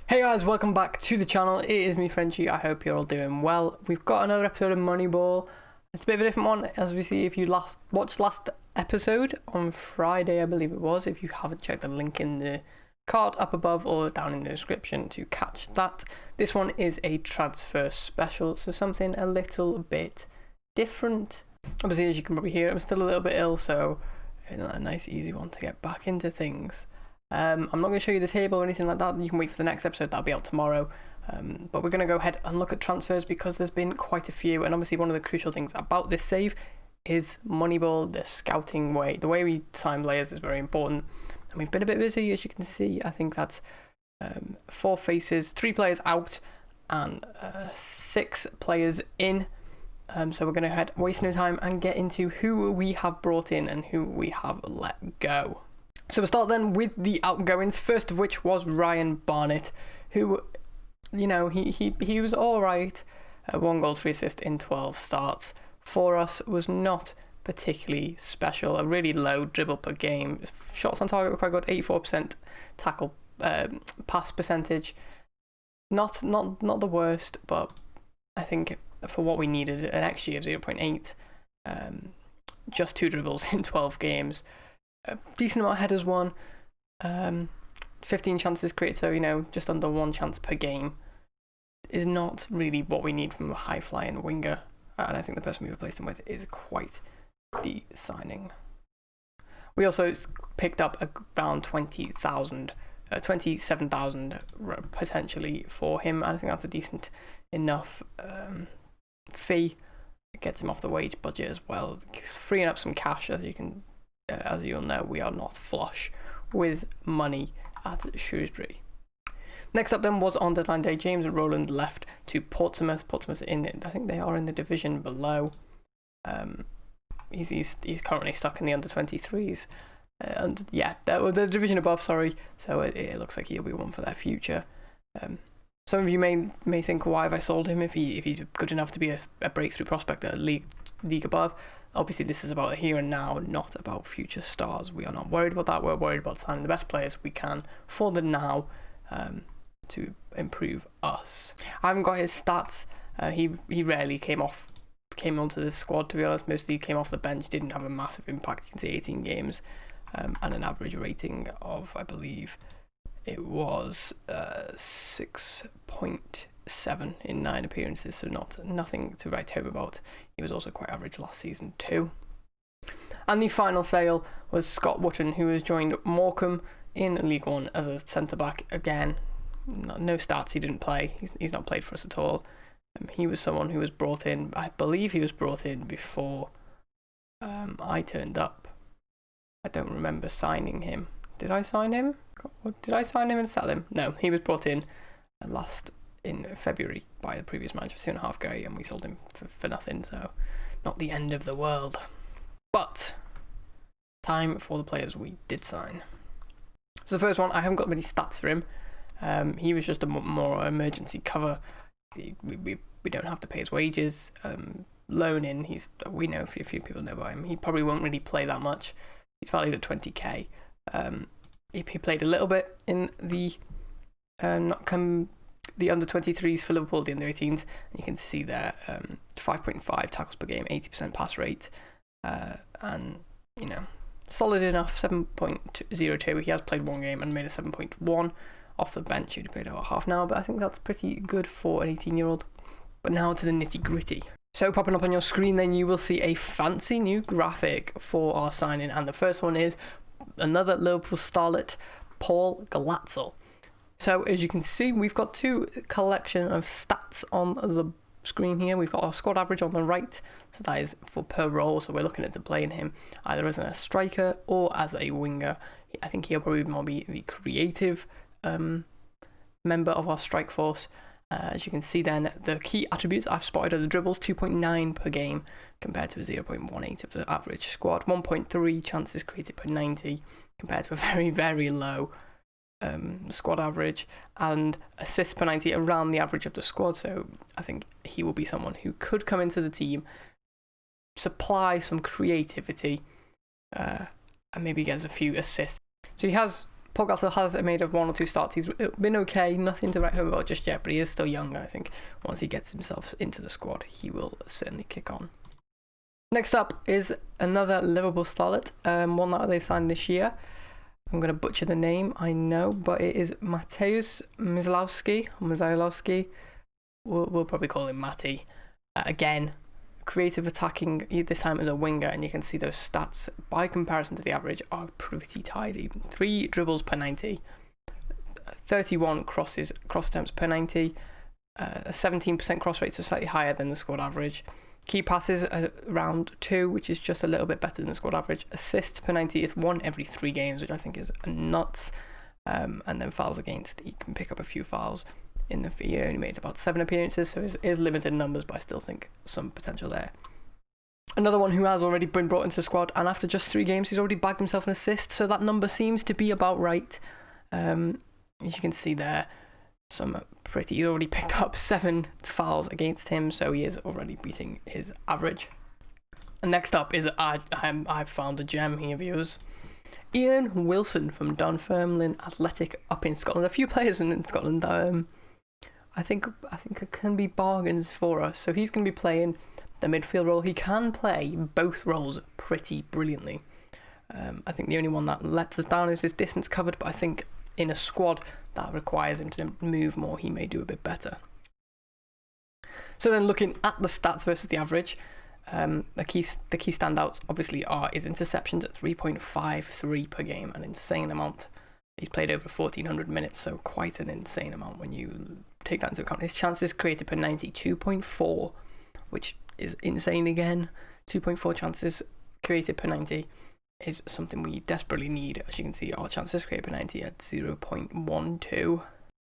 Hey guys, welcome back to the channel. It is me, Frenchie. I hope you're all doing well. We've got another episode of Moneyball. It's a bit of a different one, as we see if you watched last episode on Friday, I believe it was. If you haven't checked the link in the card up above or down in the description to catch that. This one is a transfer special, so something a little bit different. Obviously, as you can probably hear, I'm still a little bit ill, so a nice easy one to get back into things. I'm not going to show you the table or anything like that. You can wait for the next episode. That'll be out tomorrow. But we're going to go ahead and look at transfers because there's been quite a few. And obviously one of the crucial things about this save is Moneyball, the scouting way. The way we sign players is very important. And we've been a bit busy, as you can see. I think that's 4 faces, 3 players out and 6 players in. So we're going to head, waste no time and get into who we have brought in and who we have let go. So we'll start then with the outgoings, first of which was Ryan Barnett, who, you know, he was alright. 1 goal, 3 assists in 12 starts. For us, was not particularly special. A really low dribble per game. Shots on target were quite good, 84% tackle pass percentage. Not the worst, but I think for what we needed, an XG of 0.8. Just 2 dribbles in 12 games. A decent amount of headers won, 15 chances created, so you know, just under 1 chance per game is not really what we need from a high flying winger, and I think the person we replaced him with is quite the signing. We also picked up around 27,000 potentially for him, and I think that's a decent enough fee. It gets him off the wage budget as well, freeing up some cash. As you'll know, we are not flush with money at Shrewsbury. Next up then was on deadline day, James Rowland left to Portsmouth. Portsmouth I think they are in the division below. He's currently stuck in the under-23s. And yeah, the division above, sorry. So it looks like he'll be one for their future. Some of you may think, why have I sold him if he's good enough to be a breakthrough prospect at a league above? Obviously, this is about here and now, not about future stars. We are not worried about that. We're worried about signing the best players we can for the now to improve us. I haven't got his stats. He rarely came onto the squad, to be honest. Mostly came off the bench, didn't have a massive impact. You can see 18 games and an average rating of, I believe, it was 6.7 in 9 appearances, so nothing to write home about. He was also quite average last season too. And the final sale was Scott Wootton, who has joined Morecambe in League One as a centre-back. Again, no stats, he didn't play. He's not played for us at all. He was someone who was brought in, I believe he was brought in before I turned up. I don't remember signing him. Did I sign him? Did I sign him and sell him? No, he was brought in in February by the previous manager for 2.5 grand, and we sold him for nothing, so not the end of the world. But time for the players we did sign. So the first one, I haven't got many stats for him. He was just a more emergency cover. We don't have to pay his wages. Loan in, we know a few people know about him. He probably won't really play that much. He's valued at 20k. He played a little bit in the the under-23s for Liverpool, the under-18s, and you can see there 5.5 tackles per game, 80% pass rate, and you know, solid enough. 7.02. He has played 1 game and made a 7.1 off the bench. He'd played about half an hour, but I think that's pretty good for an 18-year-old. But now to the nitty-gritty. So popping up on your screen, then you will see a fancy new graphic for our signing, and the first one is another Liverpool starlet, Paul Glatzel. So as you can see, we've got 2 collection of stats on the screen here. We've got our squad average on the right, so that is for per role, so we're looking at playing him either as a striker or as a winger. I think he'll probably more be the creative member of our strike force. As you can see then, the key attributes I've spotted are the dribbles, 2.9 per game compared to a 0.18 of the average squad, 1.3 chances created per 90 compared to a very, very low squad average, and assists per 90 around the average of the squad. So I think he will be someone who could come into the team, supply some creativity, and maybe gets a few assists. So he has Pogacar has made 1 or 2 starts. He's been okay, nothing to write home about just yet, but he is still young, and I think once he gets himself into the squad, he will certainly kick on. Next up is another Liverpool starlet, one that they signed this year. I'm going to butcher the name, I know, but it is Mateusz Mizlowski. We'll probably call him Matty. Again, creative attacking, this time as a winger, and you can see those stats, by comparison to the average, are pretty tidy. 3 dribbles per 90, 31 cross attempts per 90, a 17% cross rate, so slightly higher than the squad average. Key passes around 2, which is just a little bit better than the squad average. Assists per 90 is 1 every 3 games, which I think is nuts. And then fouls against, he can pick up a few fouls. He only made about 7 appearances, so it is limited numbers, but I still think some potential there. Another one who has already been brought into the squad, and after just 3 games, he's already bagged himself an assist, so that number seems to be about right. As you can see there, he already picked up 7 fouls against him, so he is already beating his average. And next up is I've found a gem here, viewers. Ian Wilson from Dunfermline Athletic up in Scotland. A few players in Scotland that I think can be bargains for us. So he's going to be playing the midfield role. He can play both roles pretty brilliantly. I think the only one that lets us down is his distance covered, but I think in a squad that requires him to move more, he may do a bit better. So then looking at the stats versus the average, the key standouts obviously are his interceptions at 3.53 per game, an insane amount. He's played over 1,400 minutes, so quite an insane amount when you take that into account. His chances created per 90, 2.4, which is insane again. 2.4 chances created per 90 is something we desperately need. As you can see, our chances created per 90 at 0.12.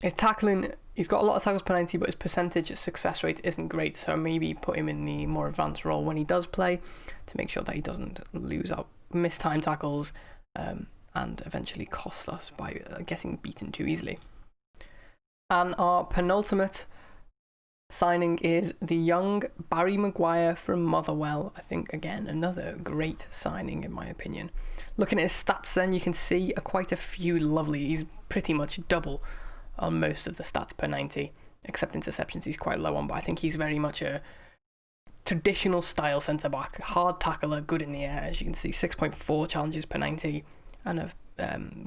His tackling, he's got a lot of tackles per 90, but his percentage success rate isn't great, so maybe put him in the more advanced role when he does play to make sure that he doesn't lose out, miss time tackles, and eventually cost us by getting beaten too easily. And our penultimate signing is the young Barry Mcguire from Motherwell. I think, again, another great signing in my opinion. Looking at his stats then, you can see quite a few lovely. He's pretty much double on most of the stats per 90, except interceptions he's quite low on, but I think he's very much a traditional style centre-back. Hard tackler, good in the air, as you can see, 6.4 challenges per 90, and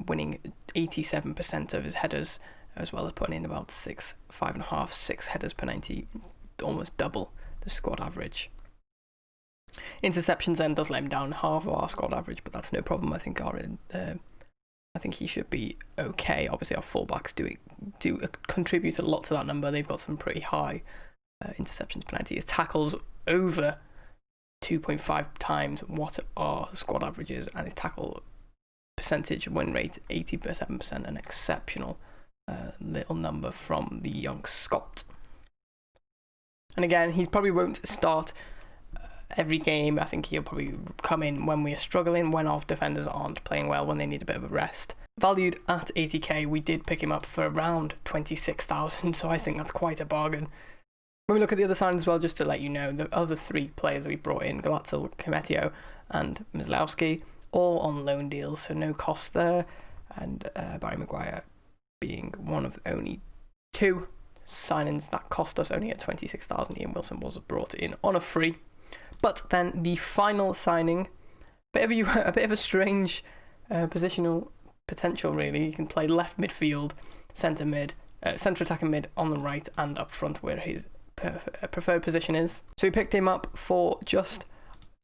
winning 87% of his headers, as well as putting in about 6 headers per 90, almost double the squad average. Interceptions then does let him down half of our squad average, but that's no problem. I think he should be okay. Obviously, our fullbacks do contribute a lot to that number. They've got some pretty high interceptions per 90. His tackles over 2.5 times what our squad average is, and his tackle percentage win rate 87%, an exceptional little number from the young Scot. And again, he probably won't start every game. I think he'll probably come in when we're struggling, when our defenders aren't playing well, when they need a bit of a rest. Valued at 80k, we did pick him up for around 26,000, so I think that's quite a bargain. When we look at the other signings as well, just to let you know, the other 3 players that we brought in, Glatzel, Kometio and Mizlowski, all on loan deals, so no cost there, and Barry Mcguire being one of only 2 signings that cost us only at 26,000. Ian Wilson was brought in on a free. But then the final signing, a bit of a strange positional potential really. You can play left midfield, centre attacking mid on the right, and up front where his preferred position is. So we picked him up for just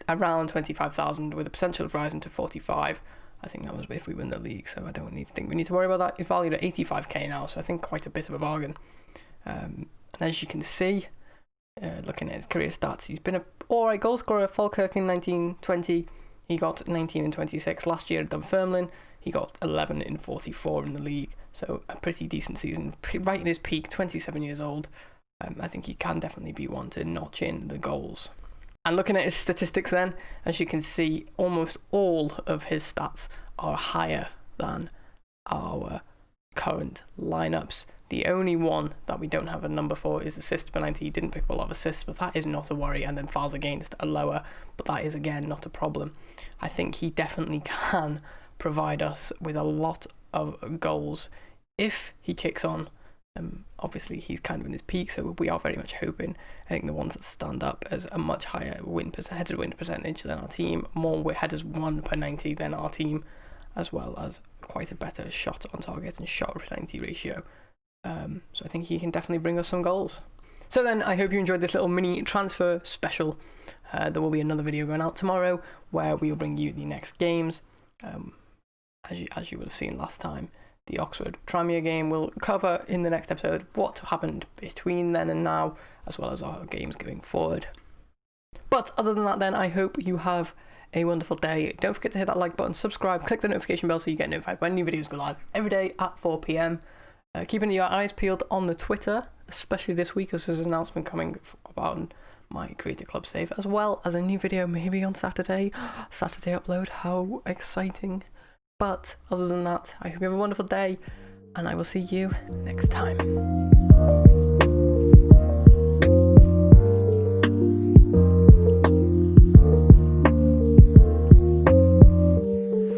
around 25,000 with the potential of rising to 45. I think that was if we win the league, so I don't think we need to worry about that. He's valued at 85k now, so I think quite a bit of a bargain. And as you can see, looking at his career stats, he's been an alright goal scorer at Falkirk in 1920. He got 19 in 26 last year at Dunfermline. He got 11 in 44 in the league, so a pretty decent season. Right in his peak, 27 years old. I think he can definitely be one to notch in the goals. And looking at his statistics then, as you can see, almost all of his stats are higher than our current lineups. The only one that we don't have a number for is assists per 90. He didn't pick up a lot of assists, but that is not a worry. And then fouls against are lower, but that is again not a problem. I think he definitely can provide us with a lot of goals if he kicks on. Obviously, he's kind of in his peak, so we are very much hoping. I think the ones that stand up as a much higher headed win percentage than our team, more headers 1 per 90 than our team, as well as quite a better shot on target and shot per 90 ratio. So I think he can definitely bring us some goals. So then, I hope you enjoyed this little mini transfer special. There will be another video going out tomorrow where we will bring you the next games. As you would have seen last time, the Oxford Tranmere game will cover in the next episode what happened between then and now, as well as our games going forward. But other than that then, I hope you have a wonderful day. Don't forget to hit that like button, subscribe, click the notification bell so you get notified when new videos go live every day at 4 PM. Keeping your eyes peeled on the Twitter, especially this week, as there's an announcement coming about my Creative Club save, as well as a new video maybe on Saturday. Saturday upload, how exciting. But other than that, I hope you have a wonderful day, and I will see you next time.